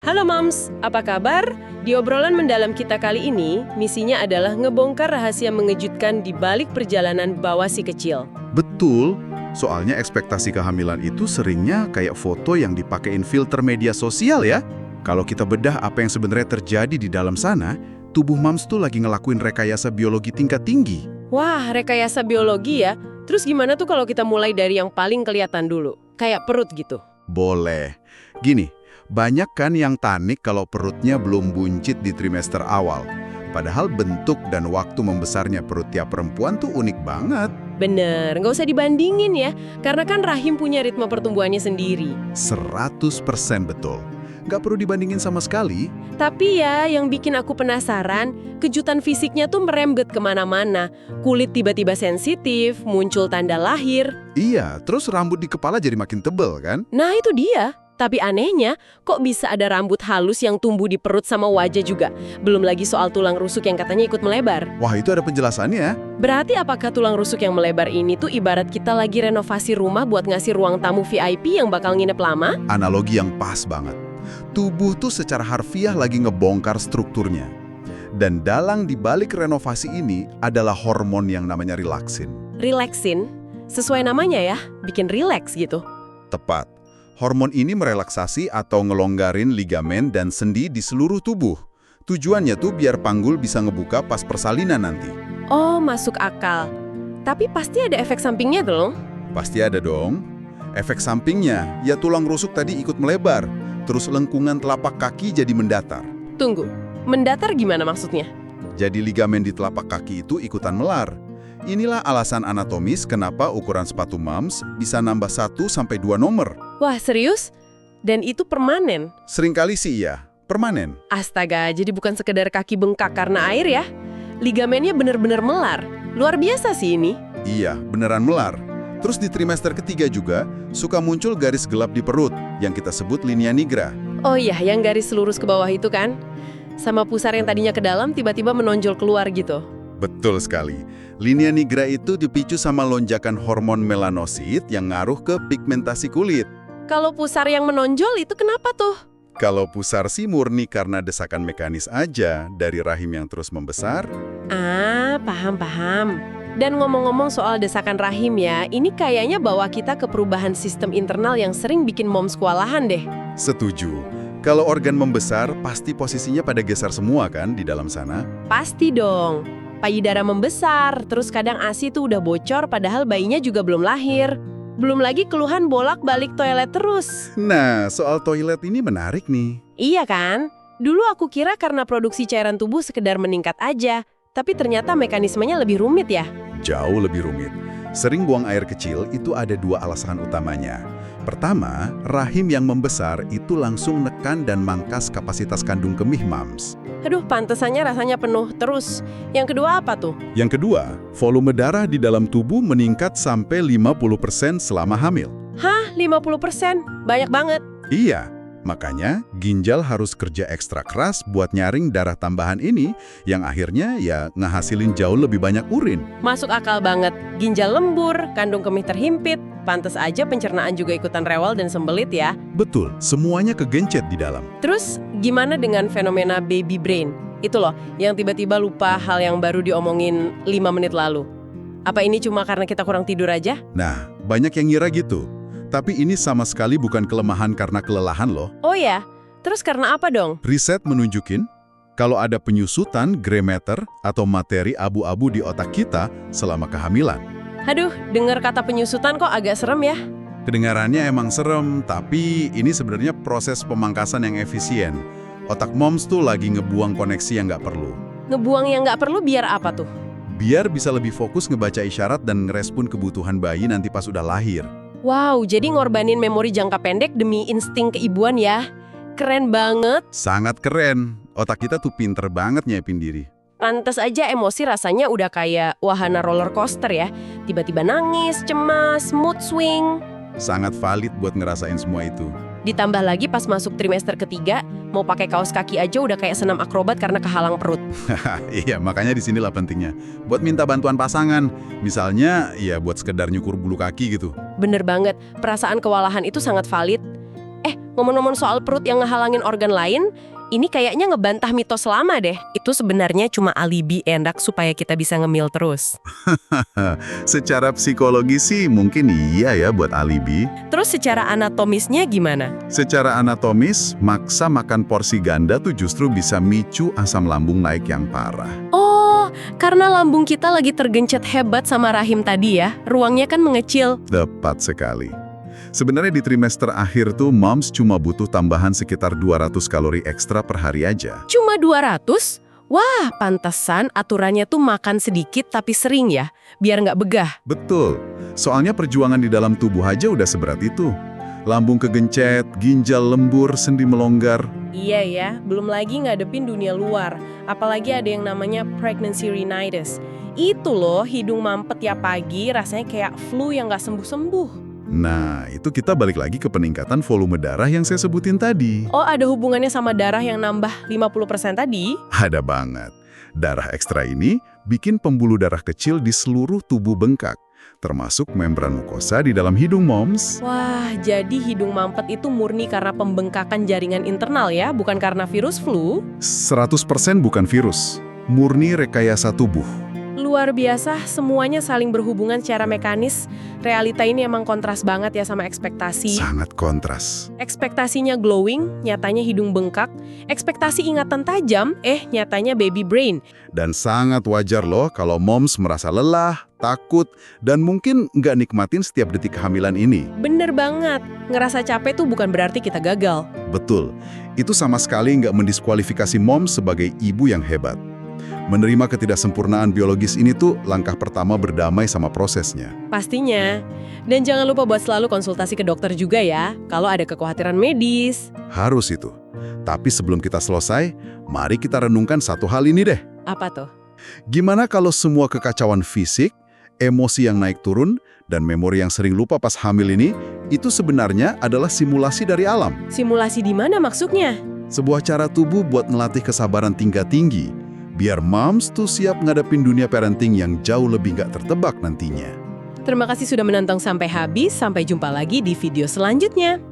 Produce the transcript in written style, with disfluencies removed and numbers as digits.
Halo Mams, apa kabar? Di obrolan mendalam kita kali ini, misinya adalah ngebongkar rahasia mengejutkan di balik perjalanan bawa si kecil. Betul, soalnya ekspektasi kehamilan itu seringnya kayak foto yang dipakein filter media sosial ya. Kalau kita bedah apa yang sebenarnya terjadi di dalam sana, tubuh Mams tuh lagi ngelakuin rekayasa biologi tingkat tinggi. Wah, rekayasa biologi ya? Terus gimana tuh kalau kita mulai dari yang paling kelihatan dulu? Kayak perut gitu. Boleh. Gini, banyak kan yang panik kalau perutnya belum buncit di trimester awal. Padahal bentuk dan waktu membesarnya perut tiap perempuan tuh unik banget. Bener, nggak usah dibandingin ya. Karena kan rahim punya ritme pertumbuhannya sendiri. 100% betul. Nggak perlu dibandingin sama sekali. Tapi ya, yang bikin aku penasaran, kejutan fisiknya tuh merembet kemana-mana. Kulit tiba-tiba sensitif, muncul tanda lahir. Iya, terus rambut di kepala jadi makin tebel kan? Nah itu dia. Tapi anehnya, kok bisa ada rambut halus yang tumbuh di perut sama wajah juga? Belum lagi soal tulang rusuk yang katanya ikut melebar. Wah, itu ada penjelasannya. Berarti apakah tulang rusuk yang melebar ini tuh ibarat kita lagi renovasi rumah buat ngasih ruang tamu VIP yang bakal nginep lama? Analogi yang pas banget. Tubuh tuh secara harfiah lagi ngebongkar strukturnya. Dan dalang di balik renovasi ini adalah hormon yang namanya relaksin. Relaksin? Sesuai namanya ya, bikin rileks gitu. Tepat. Hormon ini merelaksasi atau ngelonggarin ligamen dan sendi di seluruh tubuh. Tujuannya tuh biar panggul bisa ngebuka pas persalinan nanti. Oh, masuk akal. Tapi pasti ada efek sampingnya dong? Pasti ada dong. Efek sampingnya, ya tulang rusuk tadi ikut melebar. Terus lengkungan telapak kaki jadi mendatar. Tunggu, mendatar gimana maksudnya? Jadi ligamen di telapak kaki itu ikutan melar. Inilah alasan anatomis kenapa ukuran sepatu Mams bisa nambah 1-2 nomor. Wah, serius? Dan itu permanen? Seringkali sih ya, permanen. Astaga, jadi bukan sekedar kaki bengkak karena air ya? Ligamennya bener-bener melar. Luar biasa sih ini. Iya, beneran melar. Terus di trimester ketiga juga, suka muncul garis gelap di perut, yang kita sebut linea nigra. Oh iya, yang garis lurus ke bawah itu kan? Sama pusar yang tadinya ke dalam tiba-tiba menonjol keluar gitu. Betul sekali. Linea nigra itu dipicu sama lonjakan hormon melanosit yang ngaruh ke pigmentasi kulit. Kalau pusar yang menonjol itu kenapa tuh? Kalau pusar sih murni karena desakan mekanis aja dari rahim yang terus membesar. Ah, paham. Dan ngomong-ngomong soal desakan rahim ya, ini kayaknya bawa kita ke perubahan sistem internal yang sering bikin moms kewalahan deh. Setuju. Kalau organ membesar, pasti posisinya pada geser semua kan di dalam sana? Pasti dong. Payudara membesar, terus kadang ASI tuh udah bocor padahal bayinya juga belum lahir. Belum lagi keluhan bolak-balik toilet terus. Nah, soal toilet ini menarik nih. Iya kan? Dulu aku kira karena produksi cairan tubuh sekedar meningkat aja. Tapi ternyata mekanismenya lebih rumit ya. Jauh lebih rumit. Sering buang air kecil itu ada 2 alasan utamanya. Pertama, rahim yang membesar itu langsung nekan dan mangkas kapasitas kandung kemih Mams. Aduh, pantesannya rasanya penuh terus. Yang kedua apa tuh? Yang kedua, volume darah di dalam tubuh meningkat sampai 50% selama hamil. Hah, 50%? Banyak banget. Iya, makanya ginjal harus kerja ekstra keras buat nyaring darah tambahan ini yang akhirnya ya ngehasilin jauh lebih banyak urin. Masuk akal banget. Ginjal lembur, kandung kemih terhimpit. Pantes aja pencernaan juga ikutan rewel dan sembelit ya. Betul, semuanya kegencet di dalam. Terus gimana dengan fenomena baby brain? Itu loh, yang tiba-tiba lupa hal yang baru diomongin 5 menit lalu. Apa ini cuma karena kita kurang tidur aja? Nah, banyak yang ngira gitu. Tapi ini sama sekali bukan kelemahan karena kelelahan loh. Oh ya? Terus karena apa dong? Riset menunjukin kalau ada penyusutan gray matter atau materi abu-abu di otak kita selama kehamilan. Aduh, dengar kata penyusutan kok agak serem ya? Kedengarannya emang serem, tapi ini sebenarnya proses pemangkasan yang efisien. Otak Moms tuh lagi ngebuang koneksi yang nggak perlu. Ngebuang yang nggak perlu biar apa tuh? Biar bisa lebih fokus ngebaca isyarat dan ngerespon kebutuhan bayi nanti pas udah lahir. Wow, jadi ngorbanin memori jangka pendek demi insting keibuan ya? Keren banget. Sangat keren. Otak kita tuh pinter banget nyiapin diri. Pantes aja emosi rasanya udah kayak wahana roller coaster ya. Tiba-tiba nangis, cemas, mood swing. Sangat valid buat ngerasain semua itu. Ditambah lagi pas masuk trimester ketiga, mau pakai kaos kaki aja udah kayak senam akrobat karena kehalang perut. Iya, makanya disinilah pentingnya. Buat minta bantuan pasangan. Misalnya, ya buat sekedar nyukur bulu kaki gitu. Bener banget, perasaan kewalahan itu sangat valid. Ngomong-ngomong soal perut yang ngehalangin organ lain, ini kayaknya ngebantah mitos lama deh. Itu sebenarnya cuma alibi endak supaya kita bisa ngemil terus. Secara psikologi sih mungkin iya ya buat alibi. Terus secara anatomisnya gimana? Secara anatomis, maksa makan porsi ganda tuh justru bisa micu asam lambung naik yang parah. Oh, karena lambung kita lagi tergencet hebat sama rahim tadi ya, ruangnya kan mengecil. Tepat sekali. Sebenarnya di trimester akhir tuh moms cuma butuh tambahan sekitar 200 kalori ekstra per hari aja. Cuma 200? Wah, pantesan aturannya tuh makan sedikit tapi sering ya, biar nggak begah. Betul, soalnya perjuangan di dalam tubuh aja udah seberat itu. Lambung kegencet, ginjal lembur, sendi melonggar. Iya ya, belum lagi ngadepin dunia luar. Apalagi ada yang namanya pregnancy rhinitis. Itu loh, hidung mampet tiap pagi rasanya kayak flu yang nggak sembuh-sembuh. Nah, itu kita balik lagi ke peningkatan volume darah yang saya sebutin tadi. Oh, ada hubungannya sama darah yang nambah 50% tadi? Ada banget. Darah ekstra ini bikin pembuluh darah kecil di seluruh tubuh bengkak, termasuk membran mukosa di dalam hidung moms. Wah, jadi hidung mampet itu murni karena pembengkakan jaringan internal ya, bukan karena virus flu? 100% bukan virus, murni rekayasa tubuh. Luar biasa, semuanya saling berhubungan secara mekanis. Realita ini emang kontras banget ya sama ekspektasi. Sangat kontras. Ekspektasinya glowing, nyatanya hidung bengkak. Ekspektasi ingatan tajam, nyatanya baby brain. Dan sangat wajar loh kalau moms merasa lelah, takut, dan mungkin nggak nikmatin setiap detik kehamilan ini. Bener banget, ngerasa capek tuh bukan berarti kita gagal. Betul, itu sama sekali nggak mendiskualifikasi moms sebagai ibu yang hebat. Menerima ketidaksempurnaan biologis ini tuh langkah pertama berdamai sama prosesnya. Pastinya. Dan jangan lupa buat selalu konsultasi ke dokter juga ya, kalau ada kekhawatiran medis. Harus itu. Tapi sebelum kita selesai, mari kita renungkan satu hal ini deh. Apa tuh? Gimana kalau semua kekacauan fisik, emosi yang naik turun, dan memori yang sering lupa pas hamil ini, itu sebenarnya adalah simulasi dari alam. Simulasi di mana maksudnya? Sebuah cara tubuh buat melatih kesabaran tingkat tinggi, biar moms tuh siap ngadepin dunia parenting yang jauh lebih nggak tertebak nantinya. Terima kasih sudah menonton sampai habis, sampai jumpa lagi di video selanjutnya.